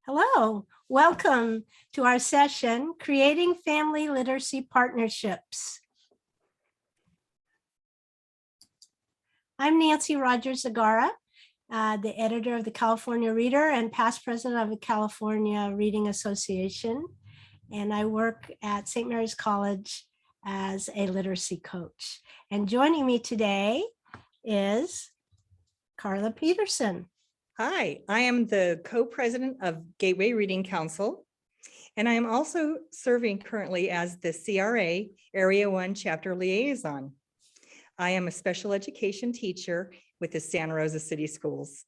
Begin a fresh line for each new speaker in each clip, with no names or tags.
Hello, welcome to our session, Creating Family Literacy Partnerships. I'm Nancy Rogers Zagara, the editor of the California Reader and past president of the California Reading Association. And I work at St. Mary's College as a literacy coach. And joining me today is Carla Peterson.
Hi, I am the co-president of Gateway Reading Council, and I am also serving currently as the CRA Area 1 Chapter Liaison. I am a special education teacher with the Santa Rosa City Schools.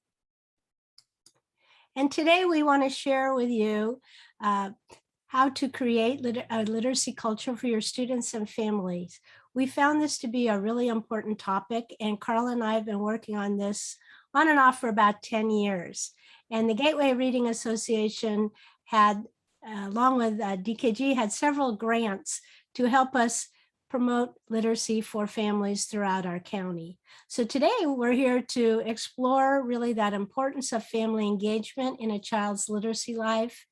And today we want to share with you how to create a literacy culture for your students and families. We found this to be a really important topic, and Carla and I have been working on this on and off for about 10 years. And the Gateway Reading Association had, along with DKG, had several grants to help us promote literacy for families throughout our county. So today we're here to explore really that importance of family engagement in a child's literacy life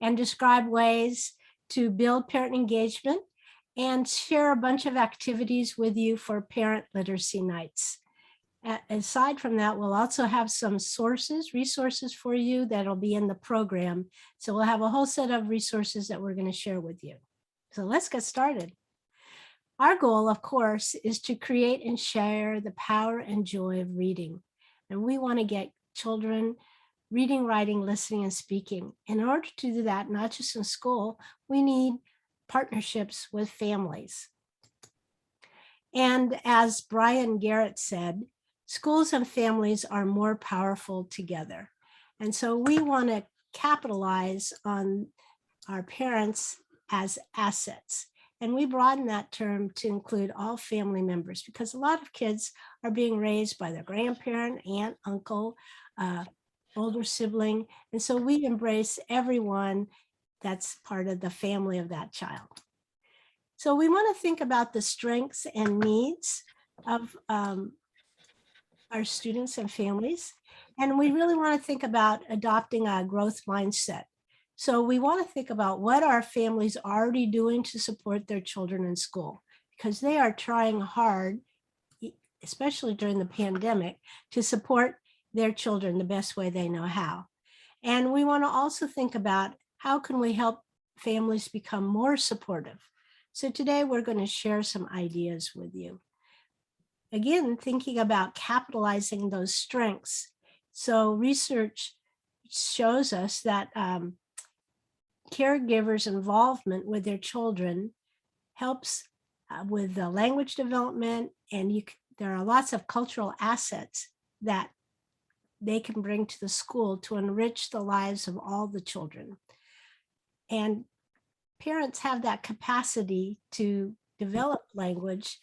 and describe ways to build parent engagement and share a bunch of activities with you for parent literacy nights. Aside from that, we'll also have some resources for you that'll be in the program. So we'll have a whole set of resources that we're going to share with you. So let's get started. Our goal, of course, is to create and share the power and joy of reading. And we want to get children reading, writing, listening, and speaking. In order to do that, not just in school, we need partnerships with families. And as Brian Garrett said, schools and families are more powerful together. And so we want to capitalize on our parents as assets. And we broaden that term to include all family members because a lot of kids are being raised by their grandparent, aunt, uncle, older sibling. And so we embrace everyone that's part of the family of that child. So we want to think about the strengths and needs of our students and families. And we really want to think about adopting a growth mindset. So we want to think about what our families are already doing to support their children in school, because they are trying hard, especially during the pandemic, to support their children the best way they know how. And we want to also think about how can we help families become more supportive. So today we're going to share some ideas with you. Again, thinking about capitalizing those strengths. So research shows us that caregivers' involvement with their children helps with the language development, and there are lots of cultural assets that they can bring to the school to enrich the lives of all the children. And parents have that capacity to develop language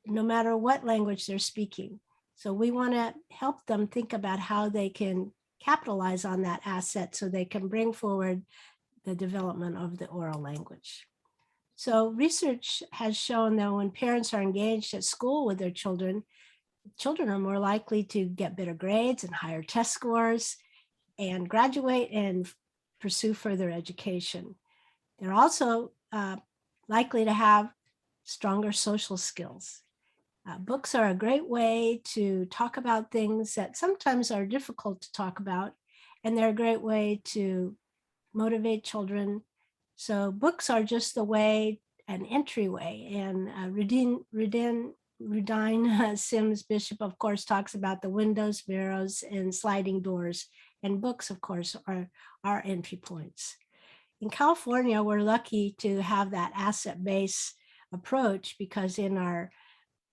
no matter what language they're speaking. So we want to help them think about how they can capitalize on that asset so they can bring forward the development of the oral language. So research has shown that when parents are engaged at school with their children are more likely to get better grades and higher test scores and graduate and pursue further education. They're also likely to have stronger social skills. Books are a great way to talk about things that sometimes are difficult to talk about, and they're a great way to motivate children. So books are just the way, an entryway. And Rudine Sims Bishop, of course, talks about the windows, mirrors, and sliding doors. And books, of course, are our entry points. In California, we're lucky to have that asset-based approach because in our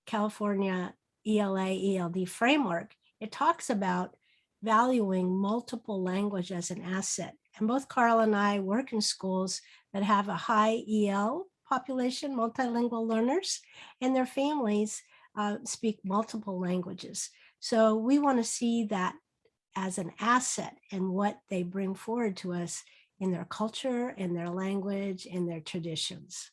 California ELA/ELD framework, it talks about valuing multiple language as an asset. And both Carl and I work in schools that have a high EL population, multilingual learners, and their families speak multiple languages. So we want to see that as an asset and what they bring forward to us in their culture, in their language, in their traditions.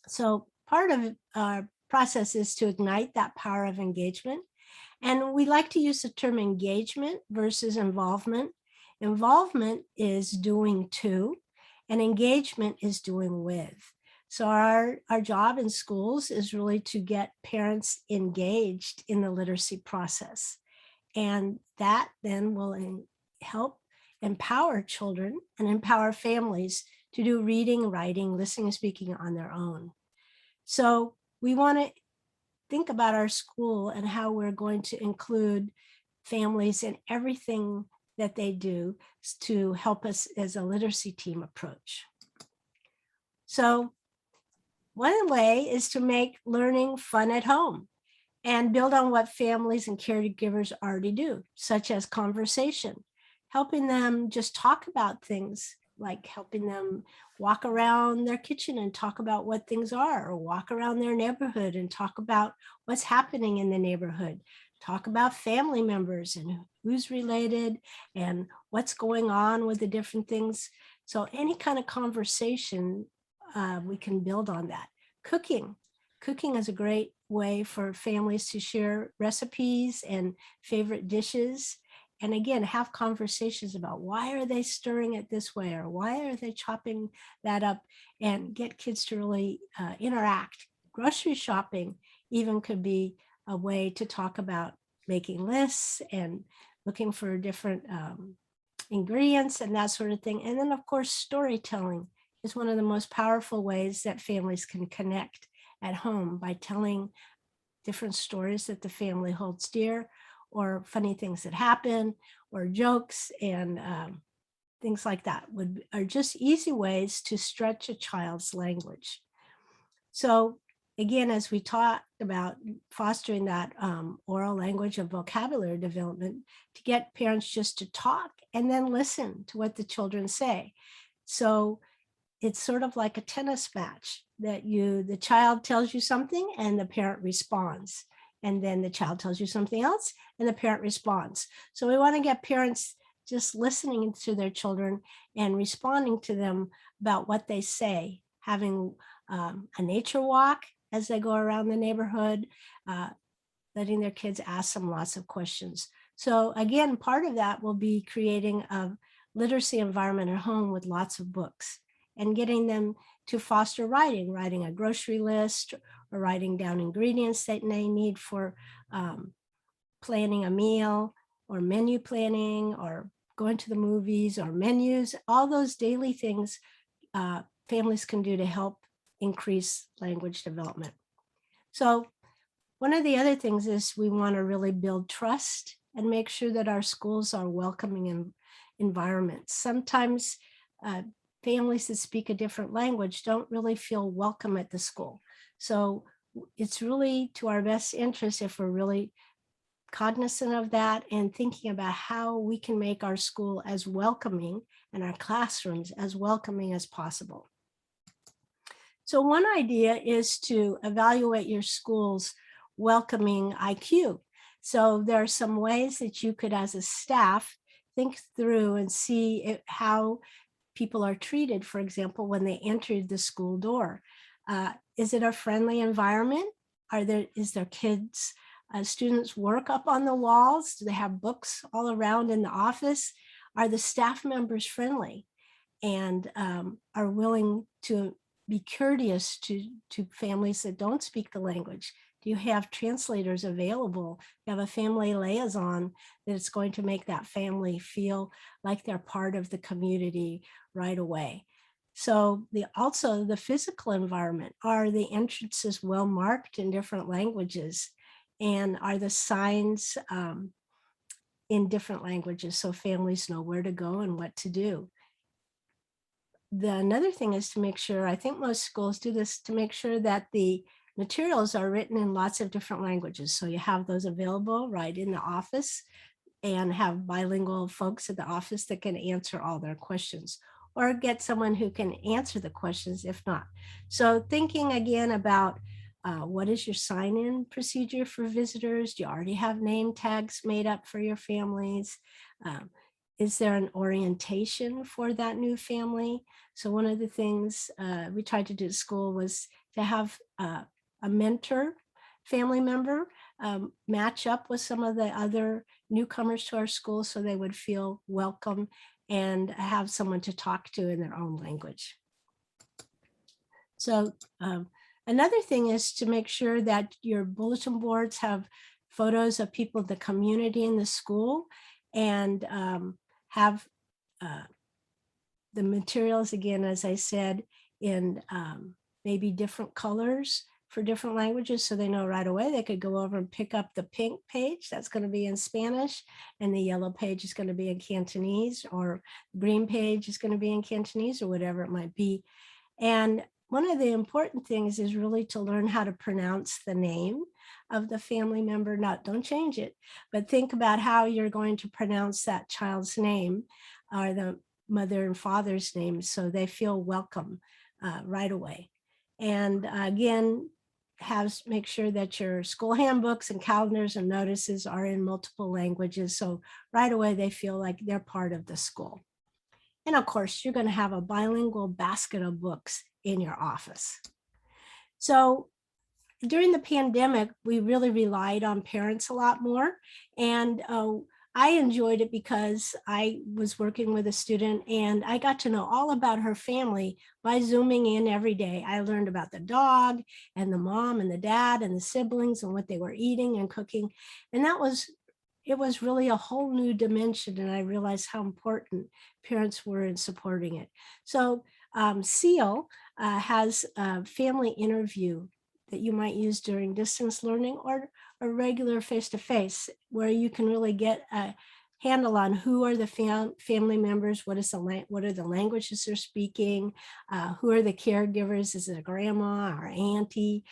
So part of our process is to ignite that power of engagement. And we like to use the term engagement versus involvement. Involvement is doing to, and engagement is doing with. So our job in schools is really to get parents engaged in the literacy process. And that then will help empower children and empower families to do reading, writing, listening, and speaking on their own. So we want to think about our school and how we're going to include families in everything that they do to help us as a literacy team approach. So one way is to make learning fun at home and build on what families and caregivers already do, such as conversation, helping them just talk about things, like helping them walk around their kitchen and talk about what things are, or walk around their neighborhood and talk about what's happening in the neighborhood, talk about family members and who's related and what's going on with the different things. So any kind of conversation, we can build on that. Cooking is a great way for families to share recipes and favorite dishes. And again, have conversations about why are they stirring it this way, or why are they chopping that up, and get kids to really interact. Grocery shopping even could be a way to talk about making lists and looking for different ingredients and that sort of thing. And then of course, storytelling is one of the most powerful ways that families can connect at home, by telling different stories that the family holds dear, or funny things that happen, or jokes and things like that are just easy ways to stretch a child's language. So again, as we talked about fostering that oral language and vocabulary development, to get parents just to talk and then listen to what the children say. So it's sort of like a tennis match that the child tells you something and the parent responds. And then the child tells you something else and the parent responds. So we want to get parents just listening to their children and responding to them about what they say, having a nature walk as they go around the neighborhood, letting their kids ask them lots of questions. So again, part of that will be creating a literacy environment at home with lots of books, and getting them to foster writing a grocery list, or writing down ingredients that they need for planning a meal, or menu planning, or going to the movies, or menus, all those daily things families can do to help increase language development. So one of the other things is we want to really build trust and make sure that our schools are welcoming environments. Sometimes families that speak a different language don't really feel welcome at the school. So it's really to our best interest, if we're really cognizant of that and thinking about how we can make our school as welcoming and our classrooms as welcoming as possible. So one idea is to evaluate your school's welcoming IQ. So there are some ways that you could, as a staff, think through and see how people are treated, for example, when they entered the school door. Is it a friendly environment? Is there kids, students work up on the walls? Do they have books all around in the office? Are the staff members friendly and are willing to be courteous to families that don't speak the language? Do you have translators available? You have a family liaison that's going to make that family feel like they're part of the community right away. So also the physical environment. Are the entrances well marked in different languages? And are the signs in different languages so families know where to go and what to do? Another thing is to make sure, I think most schools do this, to make sure that the materials are written in lots of different languages. So you have those available right in the office, and have bilingual folks at the office that can answer all their questions, or get someone who can answer the questions if not. So thinking again about what is your sign-in procedure for visitors? Do you already have name tags made up for your families? Is there an orientation for that new family? So one of the things we tried to do at school was to have a mentor family member match up with some of the other newcomers to our school so they would feel welcome and have someone to talk to in their own language. So another thing is to make sure that your bulletin boards have photos of people in the community in the school, and have the materials, again, as I said, in maybe different colors for different languages, so they know right away. They could go over and pick up the pink page that's going to be in Spanish, and the yellow page is going to be in Cantonese, or green page is going to be in Cantonese, or whatever it might be. And one of the important things is really to learn how to pronounce the name of the family member. Don't change it, but think about how you're going to pronounce that child's name, or the mother and father's name, so they feel welcome right away. And again, make sure that your school handbooks and calendars and notices are in multiple languages, so right away they feel like they're part of the school. And of course, you're going to have a bilingual basket of books in your office. So during the pandemic, we really relied on parents a lot more. And I enjoyed it because I was working with a student and I got to know all about her family by Zooming in every day. I learned about the dog and the mom and the dad and the siblings and what they were eating and cooking. And it was really a whole new dimension. And I realized how important parents were in supporting it. So SEAL has a family interview that you might use during distance learning or a regular face-to-face, where you can really get a handle on who are the family members, what are the languages they're speaking, who are the caregivers, is it a grandma or auntie,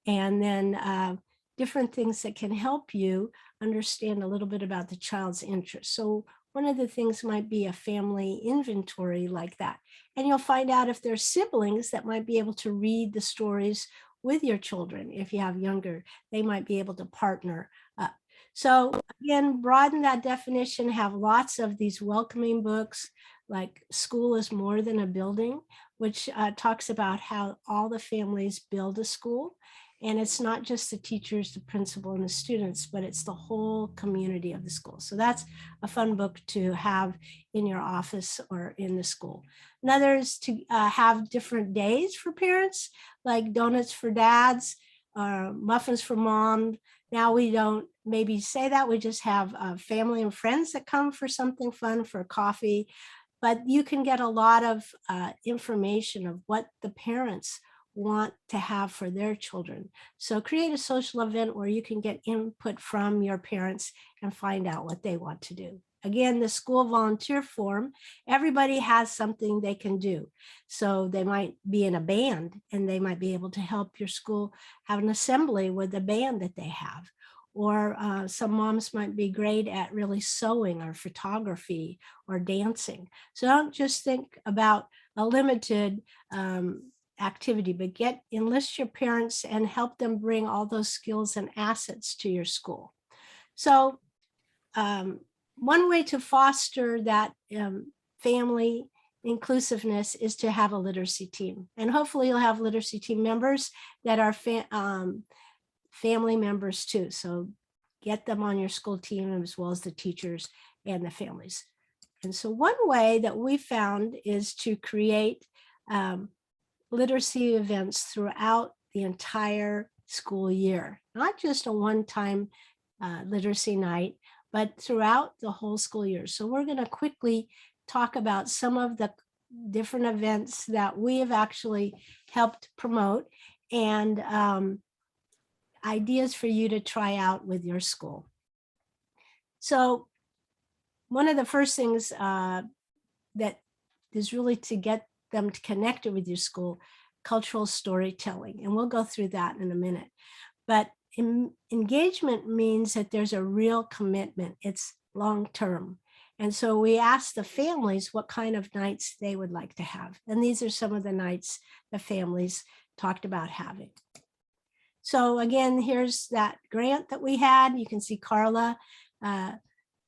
and then different things that can help you understand a little bit about the child's interests. So one of the things might be a family inventory like that. And you'll find out if there's siblings that might be able to read the stories with your children. If you have younger, they might be able to partner up. So again, broaden that definition, have lots of these welcoming books like School is More Than a Building, which talks about how all the families build a school. And it's not just the teachers, the principal, and the students, but it's the whole community of the school. So that's a fun book to have in your office or in the school. Another is to have different days for parents, like donuts for dads, or muffins for mom. Now we don't maybe say that, we just have family and friends that come for something fun, for coffee. But you can get a lot of information of what the parents want to have for their children. So create a social event where you can get input from your parents and find out what they want to do. Again, the school volunteer form, everybody has something they can do. So they might be in a band and they might be able to help your school have an assembly with the band that they have. Or some moms might be great at really sewing or photography or dancing. So don't just think about a limited activity, but enlist your parents and help them bring all those skills and assets to your school. So one way to foster that family inclusiveness is to have a literacy team. And hopefully you'll have literacy team members that are family members too. So get them on your school team, as well as the teachers and the families. And so one way that we found is to create literacy events throughout the entire school year, not just a one-time literacy night, but throughout the whole school year. So we're going to quickly talk about some of the different events that we have actually helped promote, and ideas for you to try out with your school. So one of the first things that is really to get them connected with your school, cultural storytelling. And we'll go through that in a minute. But engagement means that there's a real commitment. It's long-term. And so we asked the families what kind of nights they would like to have. And these are some of the nights the families talked about having. So again, here's that grant that we had. You can see Carla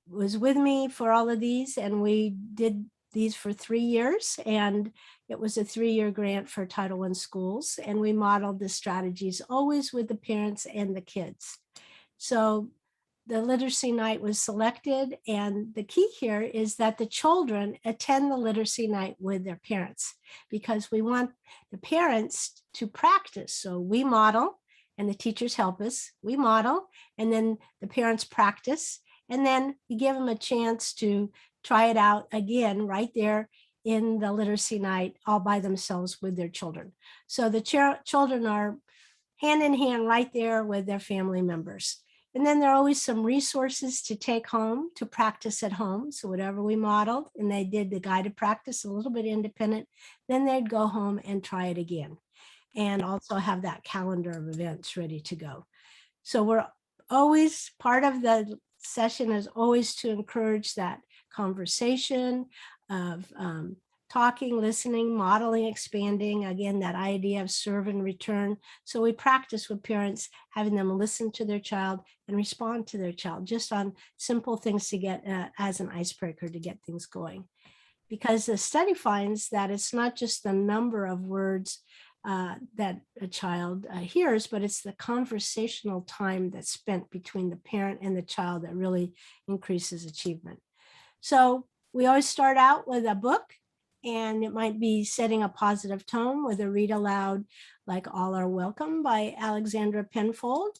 was with me for all of these, and we did these for 3 years, and it was a 3-year grant for Title I schools, and we modeled the strategies always with the parents and the kids. So the literacy night was selected, and the key here is that the children attend the literacy night with their parents, because we want the parents to practice. So we model and the teachers help us. We model and then the parents practice, and then we give them a chance to try it out again right there in the literacy night all by themselves with their children. So the children are hand in hand right there with their family members. And then there are always some resources to take home to practice at home. So whatever we modeled and they did the guided practice, a little bit independent, then they'd go home and try it again. And also have that calendar of events ready to go. So we're always, part of the session is always to encourage that conversation of talking, listening, modeling, expanding, again, that idea of serve and return. So we practice with parents, having them listen to their child and respond to their child, just on simple things to get as an icebreaker to get things going. Because the study finds that it's not just the number of words that a child hears, but it's the conversational time that's spent between the parent and the child that really increases achievement. So we always start out with a book, and it might be setting a positive tone with a read aloud like All Are Welcome by Alexandra Penfold.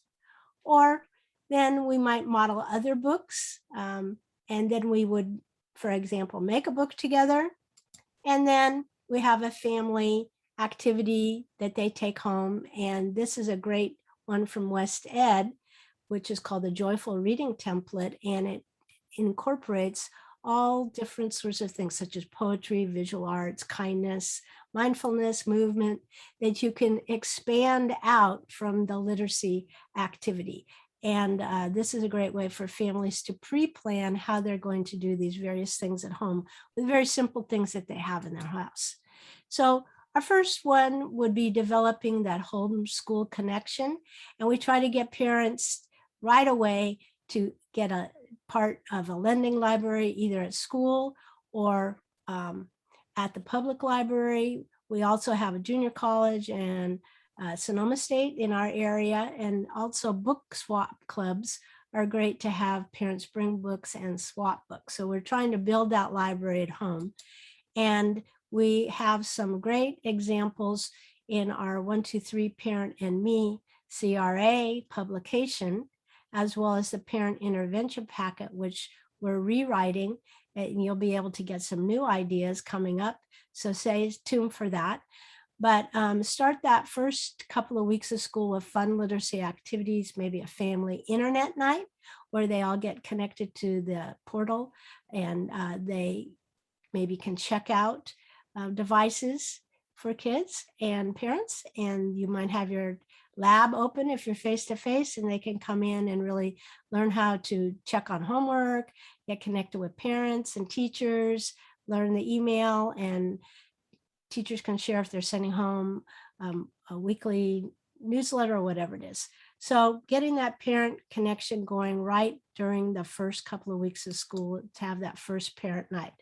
Or then we might model other books, and then we would, for example, make a book together. And then we have a family activity that they take home. And this is a great one from West Ed, which is called the Joyful Reading Template. And it incorporates all different sorts of things, such as poetry, visual arts, kindness, mindfulness, movement, that you can expand out from the literacy activity. And this is a great way for families to pre-plan how they're going to do these various things at home with very simple things that they have in their house. So our first one would be developing that homeschool connection. And we try to get parents right away to get a part of a lending library, either at school or at the public library. We also have a junior college and Sonoma State in our area, and also book swap clubs are great to have parents bring books and swap books. So we're trying to build that library at home. And we have some great examples in our 123 Parent and Me CRA publication, as well as the Parent Intervention Packet, which we're rewriting, and you'll be able to get some new ideas coming up. So stay tuned for that. But start that first couple of weeks of school with fun literacy activities, maybe a family internet night where they all get connected to the portal, and they maybe can check out devices for kids and parents. And you might have your lab open if you're face-to-face, and they can come in and really learn how to check on homework, get connected with parents and teachers, learn the email, and teachers can share if they're sending home a weekly newsletter or whatever it is. So getting that parent connection going right during the first couple of weeks of school to have that first parent night.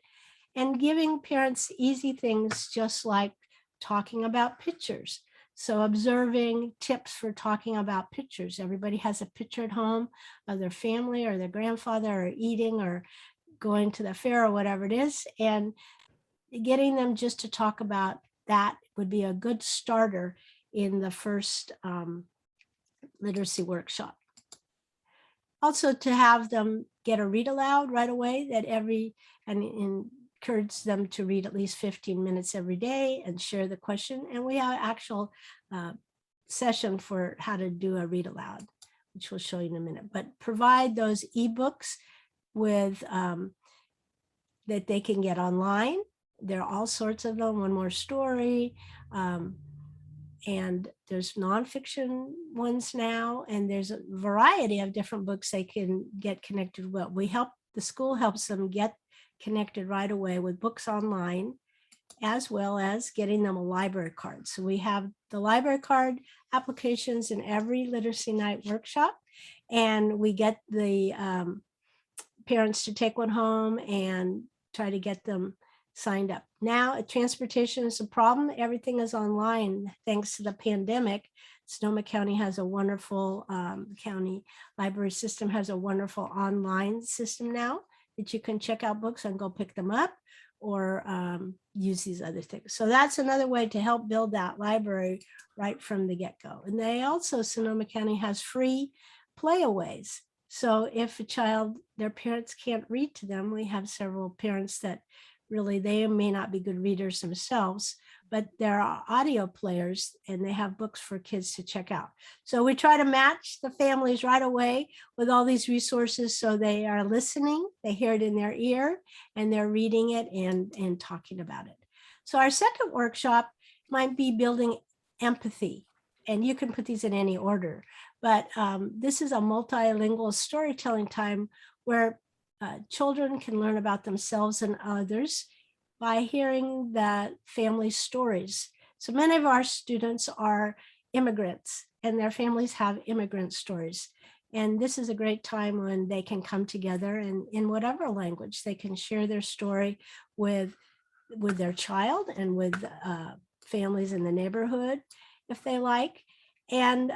And giving parents easy things, just like talking about pictures. So observing tips for talking about pictures. Everybody has a picture at home of their family or their grandfather, or eating or going to the fair or whatever it is. And getting them just to talk about that would be a good starter in the first literacy workshop. Also, to have them get a read aloud right away, and encourage them to read at least 15 minutes every day and share the question. And we have an actual session for how to do a read aloud, which we'll show you in a minute. But provide those ebooks with that they can get online. There are all sorts of them. One More Story, and there's nonfiction ones now, and there's a variety of different books they can get connected with. The school helps them get connected right away with books online, as well as getting them a library card. So we have the library card applications in every literacy night workshop, and we get the parents to take one home and try to get them signed up. Now, transportation is a problem. Everything is online thanks to the pandemic. Sonoma County has a wonderful, county library system has a wonderful online system now that you can check out books and go pick them up, or use these other things. So that's another way to help build that library right from the get-go. And they also, Sonoma County has free playaways. So if a child, their parents can't read to them, we have several parents that really, they may not be good readers themselves, but there are audio players and they have books for kids to check out. So we try to match the families right away with all these resources, so they are listening, they hear it in their ear, and they're reading it and talking about it. So our second workshop might be building empathy, and you can put these in any order, but this is a multilingual storytelling time where children can learn about themselves and others by hearing the family stories. So many of our students are immigrants and their families have immigrant stories. And this is a great time when they can come together and in whatever language, they can share their story with their child and with families in the neighborhood, if they like. And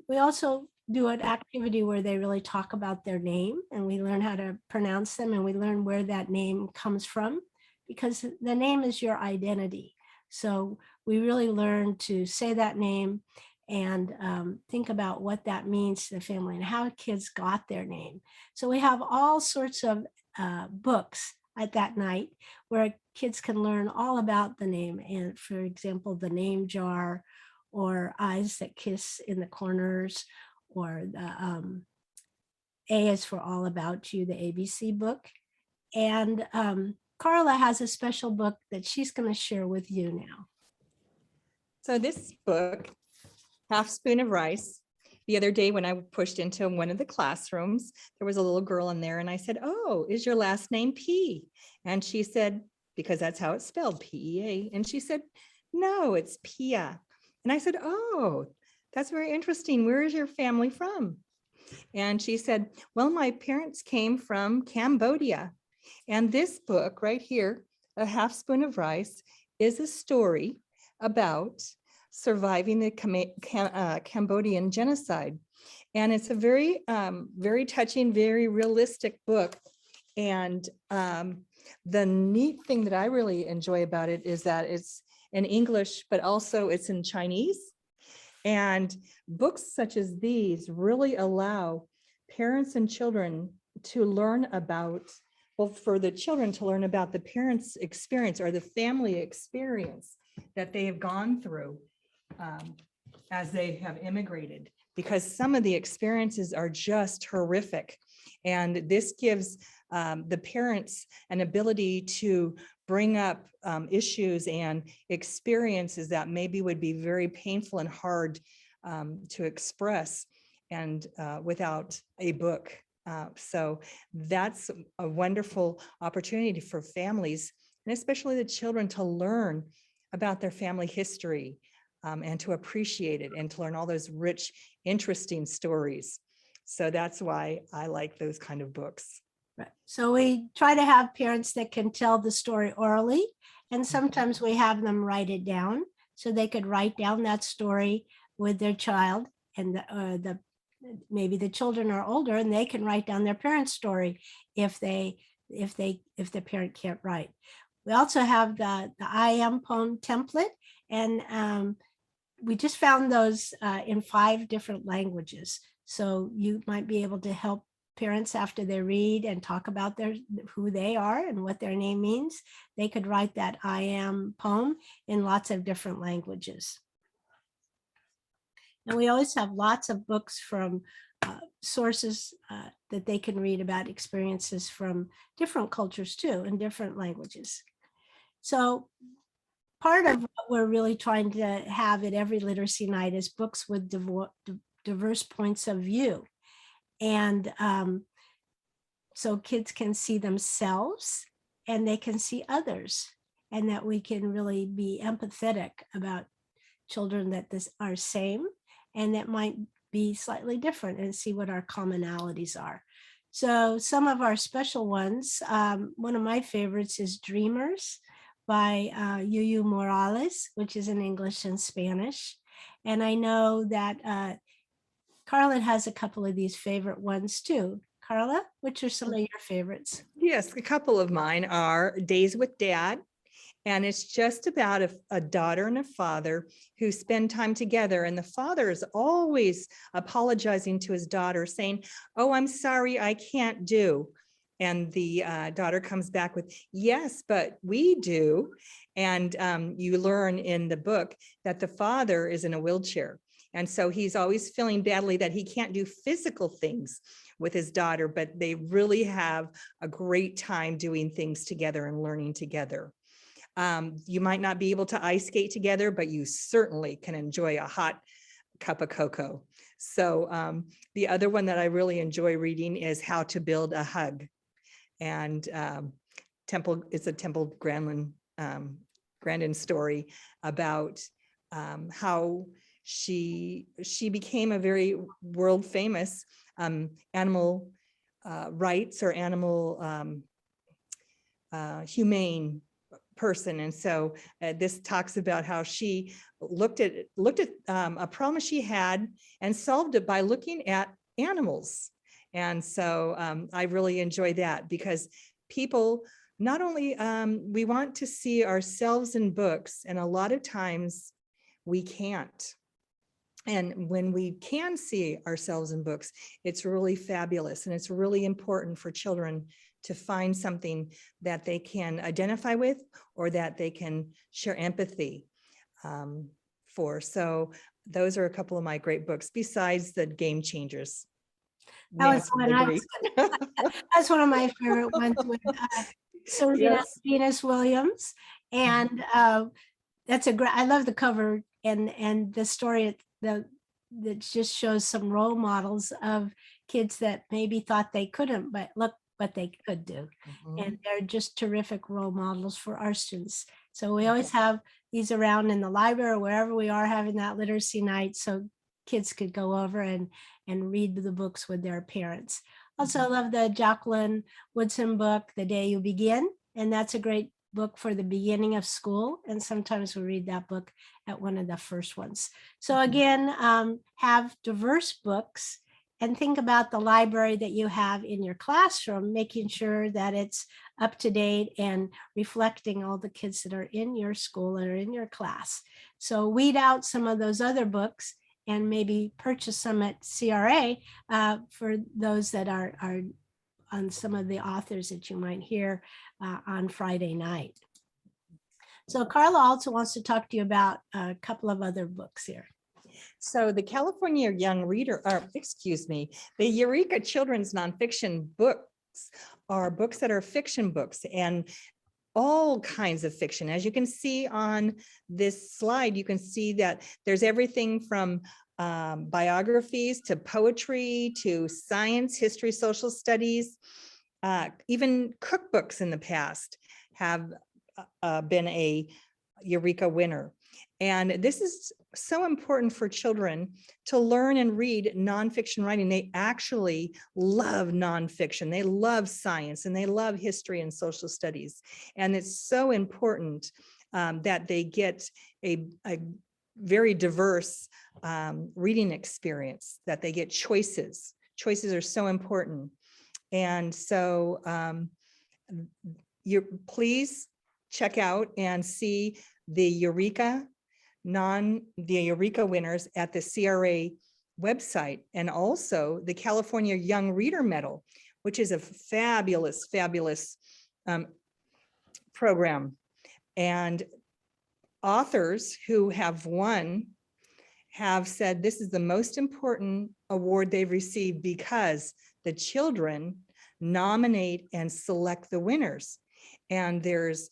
we also do an activity where they really talk about their name and we learn how to pronounce them, and we learn where that name comes from, because the name is your identity. So we really learn to say that name and think about what that means to the family and how kids got their name. So we have all sorts of books at that night where kids can learn all about the name. And for example, the name jar, or eyes that kiss in the corners, or the A is for all about you, the ABC book. And Carla has a special book that she's going to share with you now.
So this book, Half Spoon of Rice, the other day when I pushed into one of the classrooms, there was a little girl in there and I said, "Oh, is your last name P?" And she said, because that's how it's spelled, P-E-A. And she said, "No, it's Pia." And I said, "Oh, that's very interesting. Where is your family from?" And she said, "Well, my parents came from Cambodia." And this book right here, A Half Spoon of Rice, is a story about surviving the Cambodian genocide. And it's a very, very touching, very realistic book. And the neat thing that I really enjoy about it is that it's in English, but also it's in Chinese. And books such as these really allow parents and children to learn about, well, for the children to learn about the parents' experience or the family experience that they have gone through as they have immigrated, because some of the experiences are just horrific. And this gives the parents an ability to bring up issues and experiences that maybe would be very painful and hard to express, and without a book. So that's a wonderful opportunity for families, and especially the children, to learn about their family history and to appreciate it and to learn all those rich, interesting stories. So that's why I like those kind of books.
Right. So we try to have parents that can tell the story orally, and sometimes we have them write it down, so they could write down that story with their child, and maybe the children are older and they can write down their parents' story if the parent can't write. We also have the I Am poem template, and we just found those in 5 different languages. So you might be able to help parents after they read and talk about who they are and what their name means. They could write that I Am poem in lots of different languages. And we always have lots of books from sources that they can read about experiences from different cultures too, in different languages. So part of what we're really trying to have at every literacy night is books with diverse points of view. And so kids can see themselves and they can see others, and that we can really be empathetic about children that are same and that might be slightly different, and see what our commonalities are. So some of our special ones, one of my favorites is Dreamers by Yuyu Morales, which is in English and Spanish. And I know that Carla has a couple of these favorite ones too. Carla, which are some of your favorites?
Yes, a couple of mine are Days with Dad. And it's just about a daughter and a father who spend time together. And the father is always apologizing to his daughter, saying, "Oh, I'm sorry, I can't do." And the daughter comes back with, "Yes, but we do." And you learn in the book that the father is in a wheelchair. And so he's always feeling badly that he can't do physical things with his daughter, but they really have a great time doing things together and learning together. You might not be able to ice skate together, but you certainly can enjoy a hot cup of cocoa. So the other one that I really enjoy reading is How to Build a Hug. And it's a Temple Grandin story about how she became a very world famous animal rights or animal humane person. And so this talks about how she looked at a problem she had and solved it by looking at animals. And so I really enjoy that, because people not only we want to see ourselves in books, and a lot of times we can't. And when we can see ourselves in books, it's really fabulous. And it's really important for children to find something that they can identify with or that they can share empathy for. So those are a couple of my great books, besides the Game Changers.
That's one of my favorite ones with Serena
Yes.
Venus Williams. And that's I love the cover and the story that just shows some role models of kids that maybe thought they couldn't, but look what they could do. And they're just terrific role models for our students. So we always have these around in the library or wherever we are having that literacy night, so kids could go over and read the books with their parents. Also, I love the Jacqueline Woodson book, The Day You Begin. And that's a great book for the beginning of school. And sometimes we read that book at one of the first ones. So again, have diverse books and think about the library that you have in your classroom, making sure that it's up to date and reflecting all the kids that are in your school or in your class. So weed out some of those other books and maybe purchase some at CRA for those that are on some of the authors that you might hear on Friday night. So Carla also wants to talk to you about a couple of other books here.
So the California Young Reader, the Eureka Children's Nonfiction books are books that are fiction books, and all kinds of fiction. As you can see on this slide, you can see that there's everything from biographies to poetry to science, history, social studies. Even cookbooks in the past have been a Eureka winner. And this is so important for children to learn and read nonfiction writing. They actually love nonfiction. They love science and they love history and social studies. And it's so important that they get a very diverse reading experience, that they get choices. Choices are so important. And so please check out and see the Eureka winners at the CRA website, and also the California Young Reader Medal, which is a fabulous, fabulous program. And authors who have won have said this is the most important award they've received because the children nominate and select the winners. And there's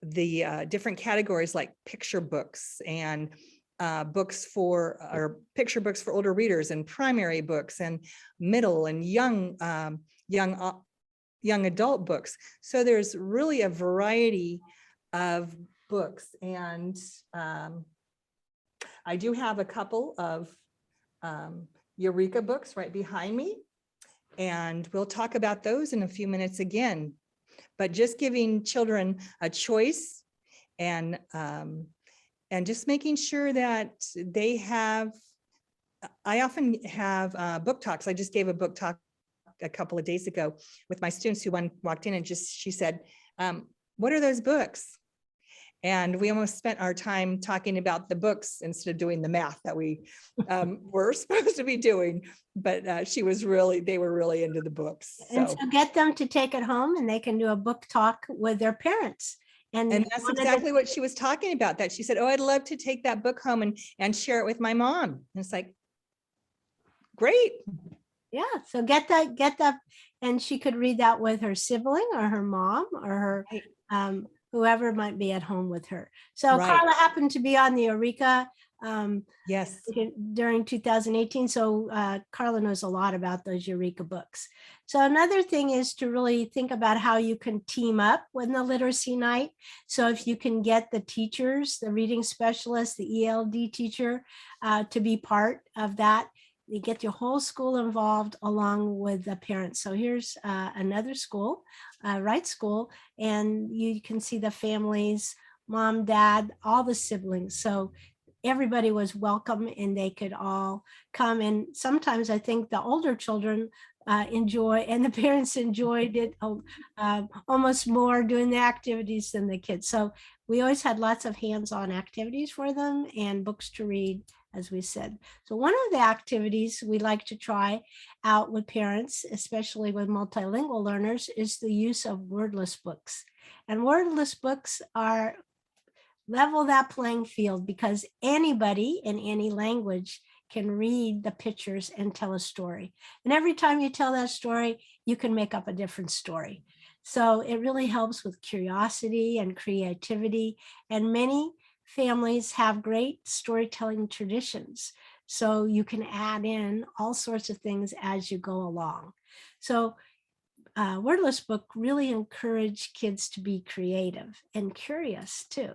the different categories like picture books and picture books for older readers, and primary books and middle and young adult books. So there's really a variety of books. And I do have a couple of Eureka books right behind me, and we'll talk about those in a few minutes again. But just giving children a choice and and just making sure that they have, I often have book talks. I just gave a book talk a couple of days ago with my students, who one walked in and she said, what are those books? And we almost spent our time talking about the books instead of doing the math that we were supposed to be doing. But they were really into the books.
And so get them to take it home and they can do a book talk with their parents.
And that's exactly what she was talking about, that she said, oh, I'd love to take that book home and share it with my mom. And it's like, great.
Yeah, so get that, and she could read that with her sibling or her mom or her whoever might be at home with her. So
Right.
Carla happened to be on the Eureka
Yes.
during 2018. So Carla knows a lot about those Eureka books. So another thing is to really think about how you can team up with the literacy night. So if you can get the teachers, the reading specialist, the ELD teacher to be part of that, you get your whole school involved along with the parents. So here's another school, Wright School, and you can see the families, mom, dad, all the siblings. So everybody was welcome and they could all come. And sometimes I think the older children enjoy, and the parents enjoyed it almost more doing the activities than the kids. So we always had lots of hands-on activities for them and books to read, as we said. So one of the activities we like to try out with parents, especially with multilingual learners, is the use of wordless books. And wordless books are level that playing field, because anybody in any language can read the pictures and tell a story. And every time you tell that story, you can make up a different story. So it really helps with curiosity and creativity. And many families have great storytelling traditions. So you can add in all sorts of things as you go along. So wordless book really encourage kids to be creative and curious too.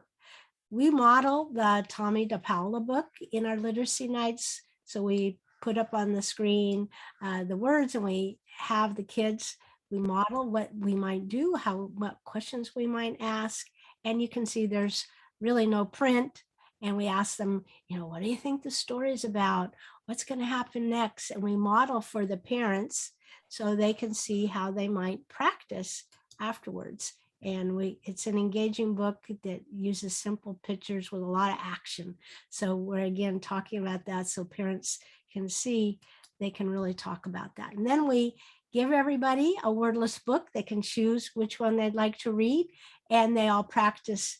We model the Tommy DePaola book in our literacy nights. So we put up on the screen the words, and we have the kids, we model what we might do, what questions we might ask. And you can see there's really no print. And we ask them, what do you think the story is about? What's going to happen next? And we model for the parents so they can see how they might practice afterwards. And it's an engaging book that uses simple pictures with a lot of action. So we're again talking about that so parents can see, they can really talk about that. And then we give everybody a wordless book. They can choose which one they'd like to read, and they all practice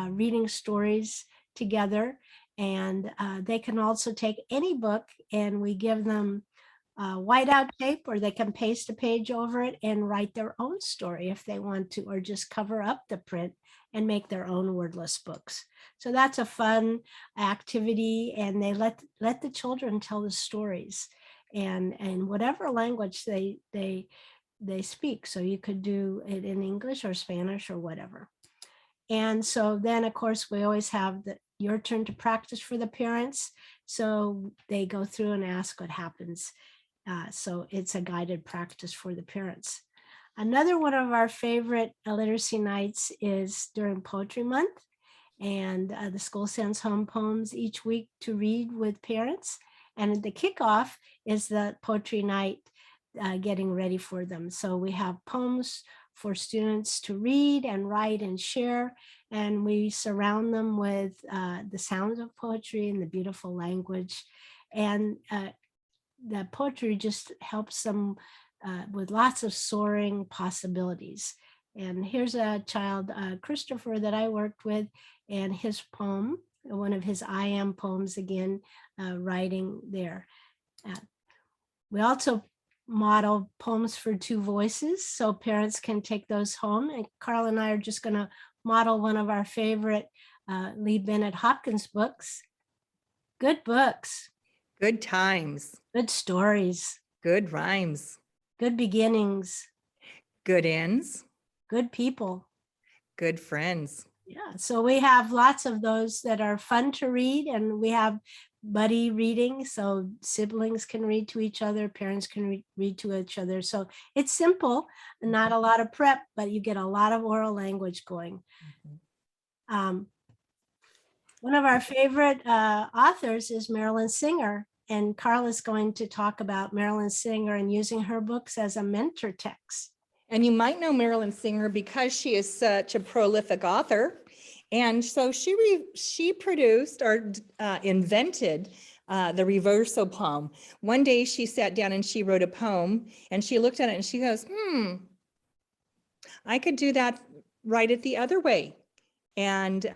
reading stories together. And they can also take any book, and we give them whiteout tape, or they can paste a page over it and write their own story if they want to, or just cover up the print and make their own wordless books. So that's a fun activity, and they let the children tell the stories and whatever language they speak. So you could do it in English or Spanish or whatever. And so then, of course, we always have your turn to practice for the parents. So they go through and ask what happens. So it's a guided practice for the parents. Another one of our favorite literacy nights is during Poetry Month. And the school sends home poems each week to read with parents. And the kickoff is the poetry night, getting ready for them. So we have poems for students to read and write and share. And we surround them with the sounds of poetry and the beautiful language. And the poetry just helps them with lots of soaring possibilities. And here's a child, Christopher, that I worked with, and his poem, one of his I Am poems, again, writing there. We also model poems for two voices, so parents can take those home. And Carl and I are just going to model one of our favorite Lee Bennett Hopkins books. Good books.
Good times.
Good stories.
Good rhymes.
Good beginnings.
Good ends.
Good people.
Good friends.
Yeah, so we have lots of those that are fun to read, and we have buddy reading, so siblings can read to each other, parents can read to each other. So it's simple, not a lot of prep, but you get a lot of oral language going. One of our favorite authors is Marilyn Singer, and Carla's going to talk about Marilyn Singer and using her books as a mentor text.
And you might know Marilyn Singer because she is such a prolific author. And so she produced or invented the reversal poem. One day she sat down and she wrote a poem and she looked at it and she goes, I could do that, write it the other way. And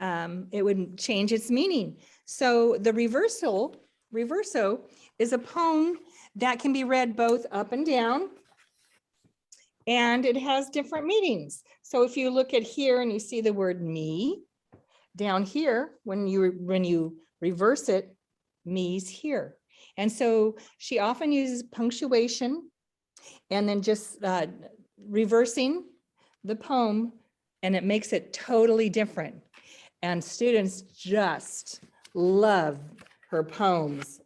it would change its meaning. So the reverso is a poem that can be read both up and down, and it has different meanings. So if you look at here and you see the word me, down here, when you reverse it, me's here. And so she often uses punctuation and then just reversing the poem, and it makes it totally different. And students just love her poems.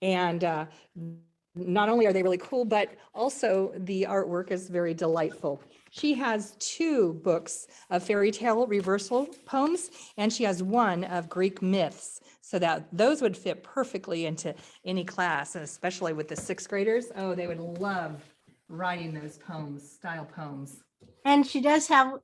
And not only are they really cool, but also the artwork is very delightful. She has 2 books of fairy tale reversal poems, and she has 1 of Greek myths, so that those would fit perfectly into any class, and especially with the 6th graders. Oh, they would love writing those poems, style poems.
And she does have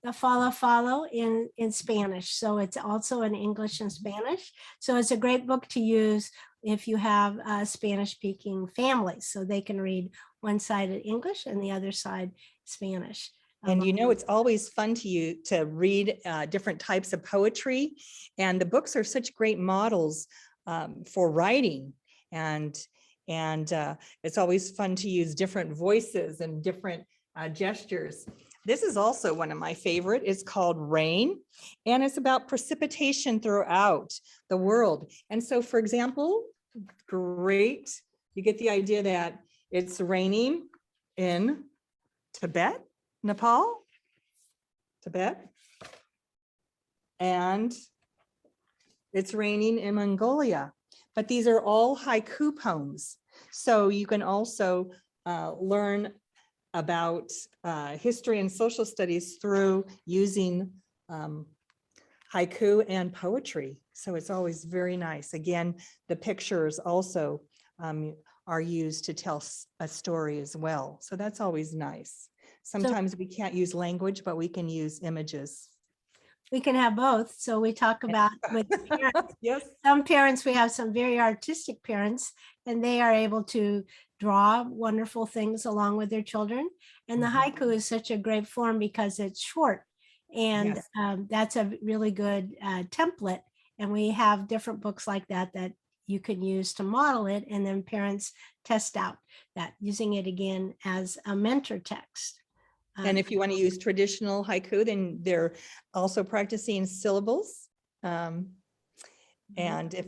the follow in Spanish. So it's also in English and Spanish. So it's a great book to use if you have Spanish speaking families, so they can read one side in English and the other side Spanish.
And you know, it's always fun to read different types of poetry. And the books are such great models for writing. And it's always fun to use different voices and different gestures. This is also one of my favorite. It's called Rain, and it's about precipitation throughout the world. And so, for example, great, you get the idea that it's raining in Tibet, Nepal, Tibet, and it's raining in Mongolia. But these are all haiku poems. So you can also learn about history and social studies through using haiku and poetry. So it's always very nice. Again, the pictures also are used to tell a story as well. So that's always nice. Sometimes we can't use language, but we can use images.
We can have both. So we talk about with parents.
Yes.
Some parents, we have some very artistic parents, and they are able to draw wonderful things along with their children. And the haiku is such a great form because it's short. And
Yes.
that's a really good template. And we have different books like that that you can use to model it. And then parents test out that, using it again as a mentor text.
And if you want to use traditional haiku, then they're also practicing syllables. And if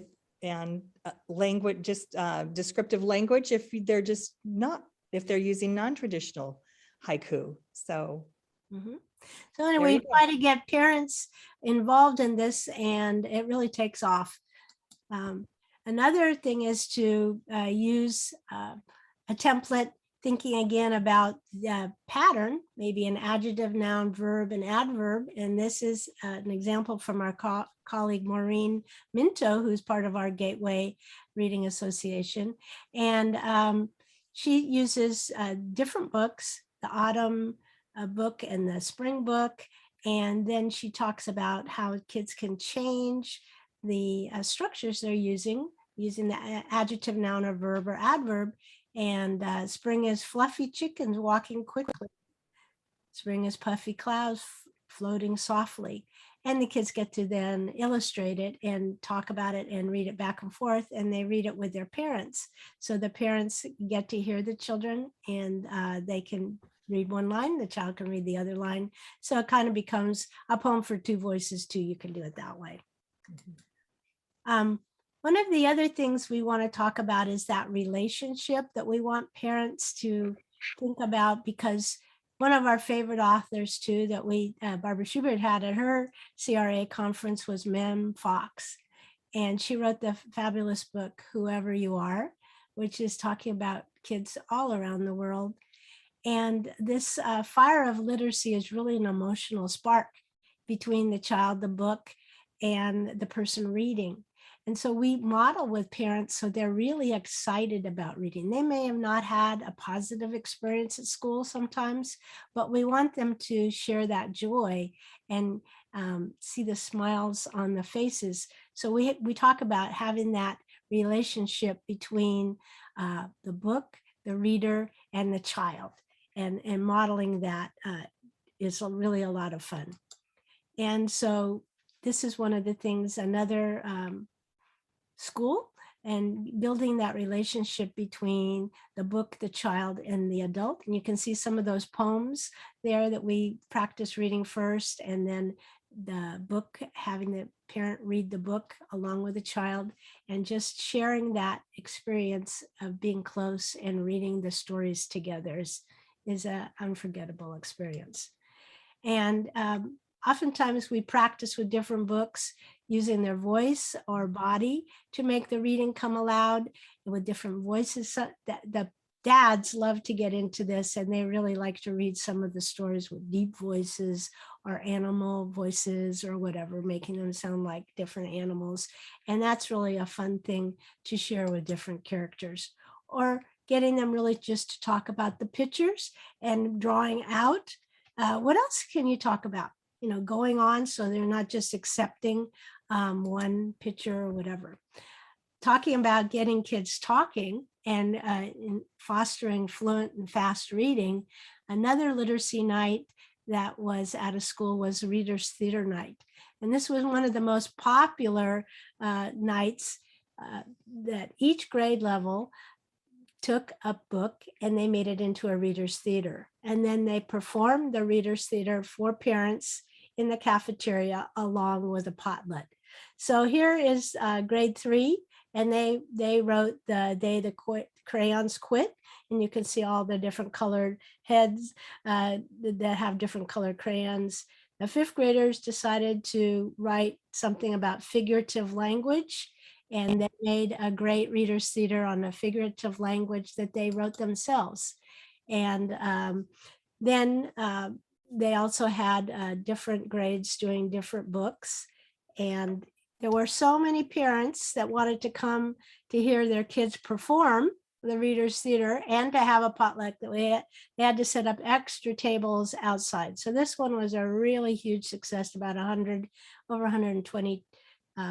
language, just descriptive language, if they're just not, if they're using non-traditional haiku. So
so anyway, we try to get parents involved in this, and it really takes off. Another thing is to use a template, thinking again about the pattern, maybe an adjective, noun, verb, and adverb. And this is an example from our colleague Maureen Minto, who's part of our Gateway Reading Association. And she uses different books, the autumn book and the spring book. And then she talks about how kids can change the structures they're using the adjective, noun, or verb, or adverb. And spring is fluffy chickens walking quickly. Spring is puffy clouds floating softly. And the kids get to then illustrate it and talk about it and read it back and forth, and they read it with their parents. So the parents get to hear the children, and they can read one line, the child can read the other line. So it kind of becomes a poem for 2 voices too. You can do it that way. One of the other things we want to talk about is that relationship that we want parents to think about, because one of our favorite authors too that we, Barbara Schubert, had at her CRA conference was Mem Fox. And she wrote the fabulous book, Whoever You Are, which is talking about kids all around the world. And this fire of literacy is really an emotional spark between the child, the book, and the person reading. And so we model with parents so they're really excited about reading. They may have not had a positive experience at school sometimes, but we want them to share that joy and see the smiles on the faces. So we talk about having that relationship between the book, the reader, and the child, and modeling that is really a lot of fun. And so this is one of the things, another school, and building that relationship between the book, the child, and the adult. And you can see some of those poems there that we practice reading first, and then the book, having the parent read the book along with the child, and just sharing that experience of being close and reading the stories together is an unforgettable experience. And oftentimes we practice with different books using their voice or body to make the reading come aloud with different voices. So the dads love to get into this, and they really like to read some of the stories with deep voices or animal voices or whatever, making them sound like different animals. And that's really a fun thing to share with different characters, or getting them really just to talk about the pictures and drawing out. What else can you talk about? Going on, so they're not just accepting one picture or whatever. Talking about getting kids talking and fostering fluent and fast reading. Another literacy night that was at a school was Readers Theater Night. And this was one of the most popular nights that each grade level took a book and they made it into a reader's theater. And then they performed the reader's theater for parents in the cafeteria along with a potluck. So here is grade 3, and they wrote The Day the Crayons Quit, and you can see all the different colored heads that have different colored crayons. The 5th graders decided to write something about figurative language, and they made a great reader's theater on a figurative language that they wrote themselves. And then they also had different grades doing different books. And there were so many parents that wanted to come to hear their kids perform the reader's theater and to have a potluck that they had to set up extra tables outside. So this one was a really huge success, about over 120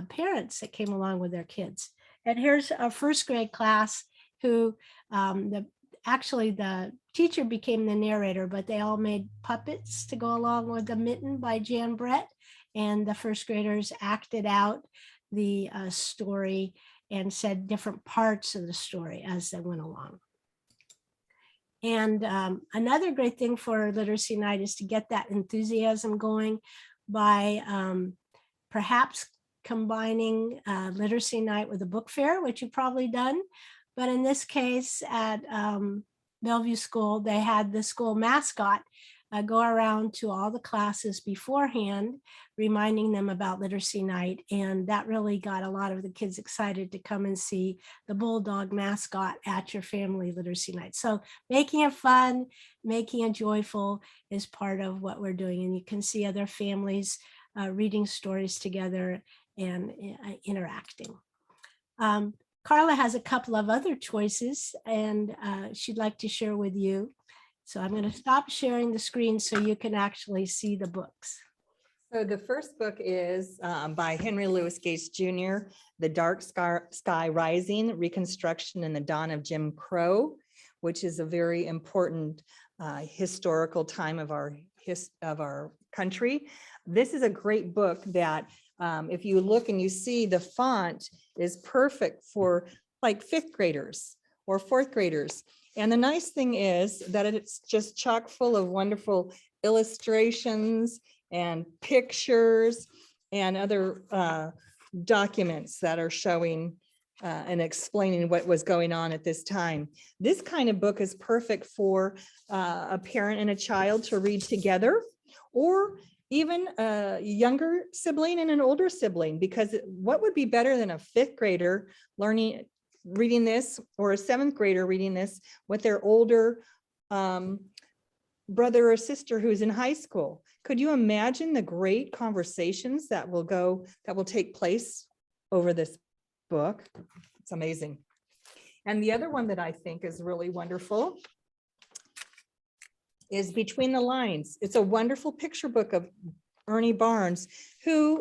parents that came along with their kids. And here's a 1st grade class who actually the teacher became the narrator, but they all made puppets to go along with The Mitten by Jan Brett. And the 1st graders acted out the story and said different parts of the story as they went along. And another great thing for Literacy Night is to get that enthusiasm going by perhaps combining Literacy Night with a book fair, which you've probably done. But in this case at Bellevue School, they had the school mascot go around to all the classes beforehand, reminding them about Literacy Night. And that really got a lot of the kids excited to come and see the bulldog mascot at your family Literacy Night. So making it fun, making it joyful is part of what we're doing. And you can see other families reading stories together and interacting. Carla has a couple of other choices, and she'd like to share with you. So I'm going to stop sharing the screen so you can actually see the books.
So the first book is by Henry Louis Gates Jr., The Dark Sky Rising, Reconstruction in the Dawn of Jim Crow, which is a very important historical time of our country. This is a great book that if you look and you see the font is perfect for like 5th graders or 4th graders. And the nice thing is that it's just chock full of wonderful illustrations and pictures and other documents that are showing and explaining what was going on at this time. This kind of book is perfect for a parent and a child to read together, or even a younger sibling and an older sibling, because what would be better than a 5th grader reading this, or a 7th grader reading this with their older brother or sister who's in high school. Could you imagine the great conversations that will take place over this book? It's amazing. And the other one that I think is really wonderful is Between the Lines. It's a wonderful picture book of Ernie Barnes, he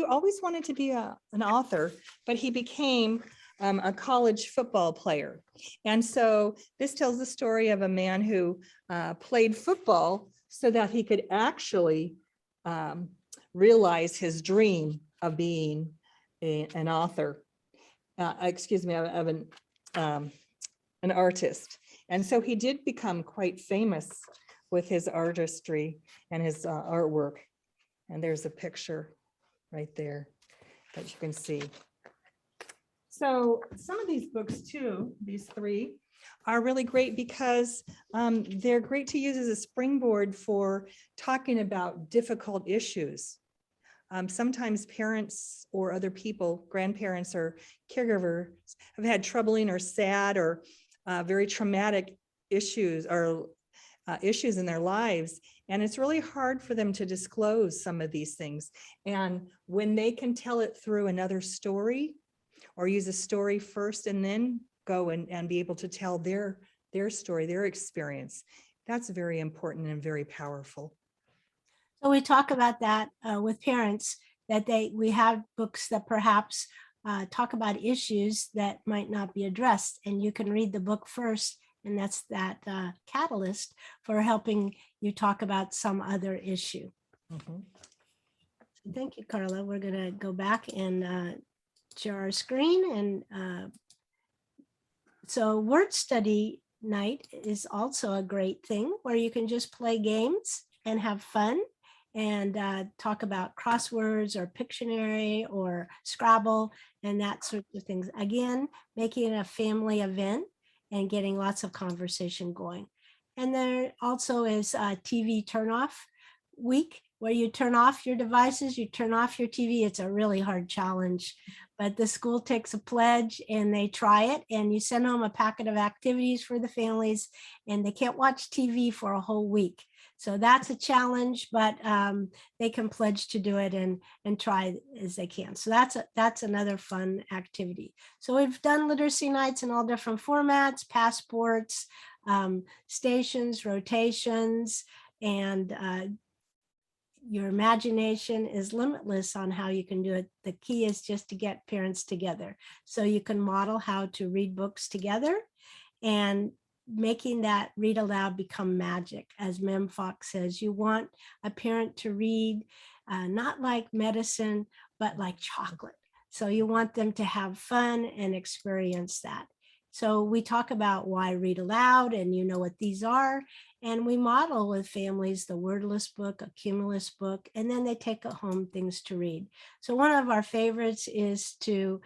always wanted to be an author, but he became a college football player. And so this tells the story of a man who played football so that he could actually realize his dream of being an author, of an artist. And so he did become quite famous with his artistry and his artwork. And there's a picture right there that you can see. So some of these books too, these three, are really great because they're great to use as a springboard for talking about difficult issues. Sometimes parents or other people, grandparents or caregivers, have had troubling or sad or very traumatic issues or issues in their lives. And it's really hard for them to disclose some of these things. And when they can tell it through another story or use a story first and then go and be able to tell their story, their experience, that's very important and very powerful.
So we talk about that with parents, that we have books that perhaps talk about issues that might not be addressed, and you can read the book first, and that's that catalyst for helping you talk about some other issue.
Mm-hmm.
Thank you, Carla. We're going to go back and share our screen. And so word study night is also a great thing where you can just play games and have fun and talk about crosswords or Pictionary or Scrabble and that sort of things. Again, making it a family event and getting lots of conversation going. And there also is a TV turnoff week where you turn off your devices, you turn off your TV. It's a really hard challenge, but the school takes a pledge and they try it, and you send home a packet of activities for the families, and they can't watch TV for a whole week. So that's a challenge, but they can pledge to do it and try as they can. So that's another fun activity. So we've done literacy nights in all different formats, passports, stations, rotations, and your imagination is limitless on how you can do it. The key is just to get parents together. So you can model how to read books together and making that read aloud become magic. As Mem Fox says, you want a parent to read not like medicine, but like chocolate. So you want them to have fun and experience that. So we talk about why read aloud, and you know what these are. And we model with families the wordless book, a cumulus book, and then they take home things to read. So one of our favorites is to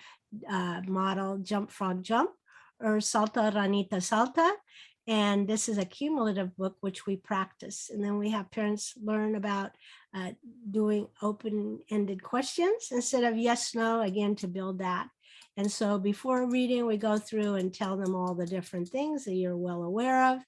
model Jump Frog Jump or Salta Ranita Salta. And this is a cumulative book, which we practice. And then we have parents learn about doing open-ended questions instead of yes, no, again, to build that. And so before reading, we go through and tell them all the different things that you're well aware of,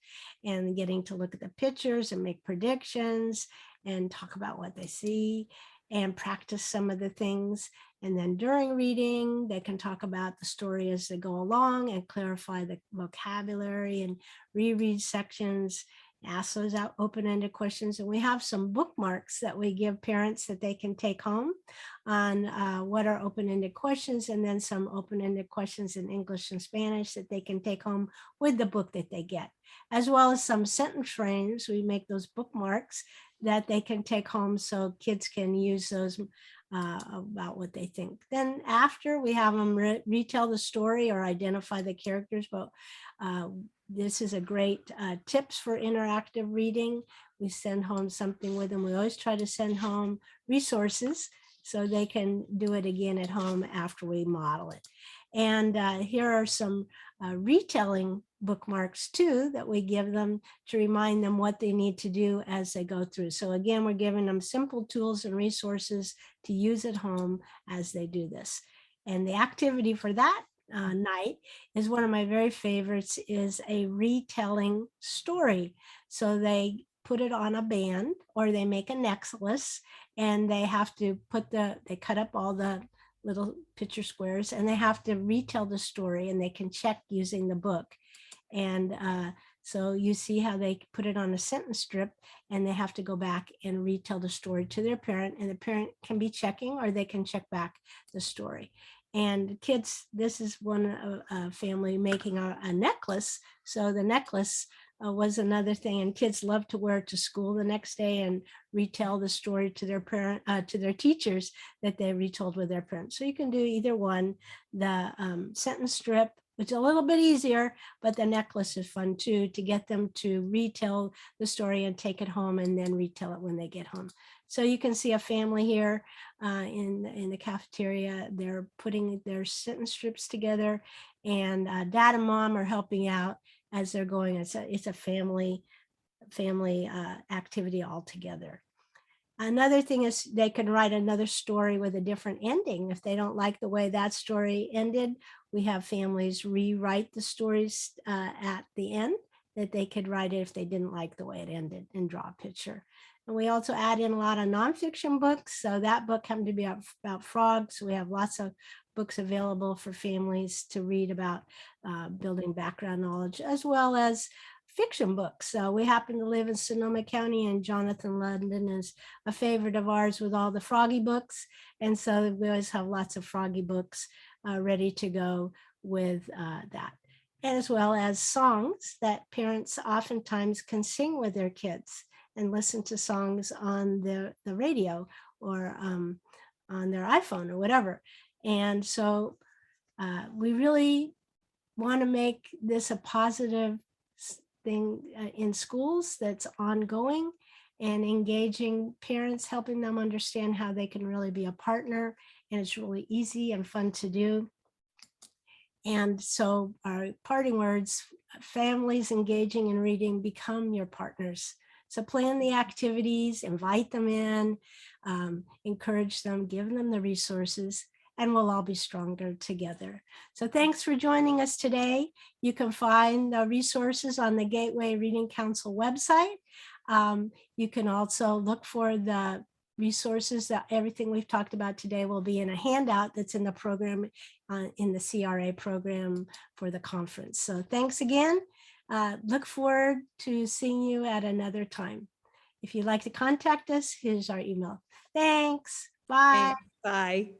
and getting to look at the pictures and make predictions and talk about what they see and practice some of the things. And then during reading, they can talk about the story as they go along and clarify the vocabulary and reread sections, ask those out open-ended questions. And we have some bookmarks that we give parents that they can take home on what are open-ended questions, and then some open-ended questions in English and Spanish that they can take home with the book that they get, as well as some sentence frames. We make those bookmarks that they can take home so kids can use those about what they think. Then after, we have them retell the story or identify the characters, but this is a great tips for interactive reading. We send home something with them. We always try to send home resources so they can do it again at home after we model it. And here are some retelling bookmarks too that we give them to remind them what they need to do as they go through. So again, we're giving them simple tools and resources to use at home as they do this. And the activity for that night is one of my very favorites, is a retelling story. So they put it on a band or they make a necklace, and they have to they cut up all the little picture squares, and they have to retell the story, and they can check using the book. And so you see how they put it on a sentence strip, and they have to go back and retell the story to their parent, and the parent can be checking or they can check back the story. And kids, this is one family making a necklace. So the necklace was another thing, and kids love to wear it to school the next day and retell the story to their to their teachers that they retold with their parents. So you can do either one. The sentence strip, which is a little bit easier, but the necklace is fun too, to get them to retell the story and take it home and then retell it when they get home. So you can see a family here in the cafeteria. They're putting their sentence strips together, and dad and mom are helping out as they're going. It's a family activity all together. Another thing is they can write another story with a different ending. If they don't like the way that story ended, we have families rewrite the stories at the end, that they could write it if they didn't like the way it ended, and draw a picture. And we also add in a lot of nonfiction books. So that book happened to be about frogs. We have lots of books available for families to read about building background knowledge, as well as fiction books. So we happen to live in Sonoma County, and Jonathan London is a favorite of ours with all the Froggy books. And so we always have lots of Froggy books ready to go with that. And as well as songs that parents oftentimes can sing with their kids and listen to songs on the radio or on their iPhone or whatever. And so we really want to make this a positive thing in schools that's ongoing, and engaging parents, helping them understand how they can really be a partner, and it's really easy and fun to do. And so our parting words: families engaging in reading become your partners. So plan the activities, invite them in, encourage them, give them the resources, and we'll all be stronger together. So thanks for joining us today. You can find the resources on the Gateway Reading Council website. You can also look for the resources. That everything we've talked about today will be in a handout that's in the program, in the CRA program for the conference. So thanks again. Look forward to seeing you at another time. If you'd like to contact us, here's our email. Thanks. Bye.
Bye.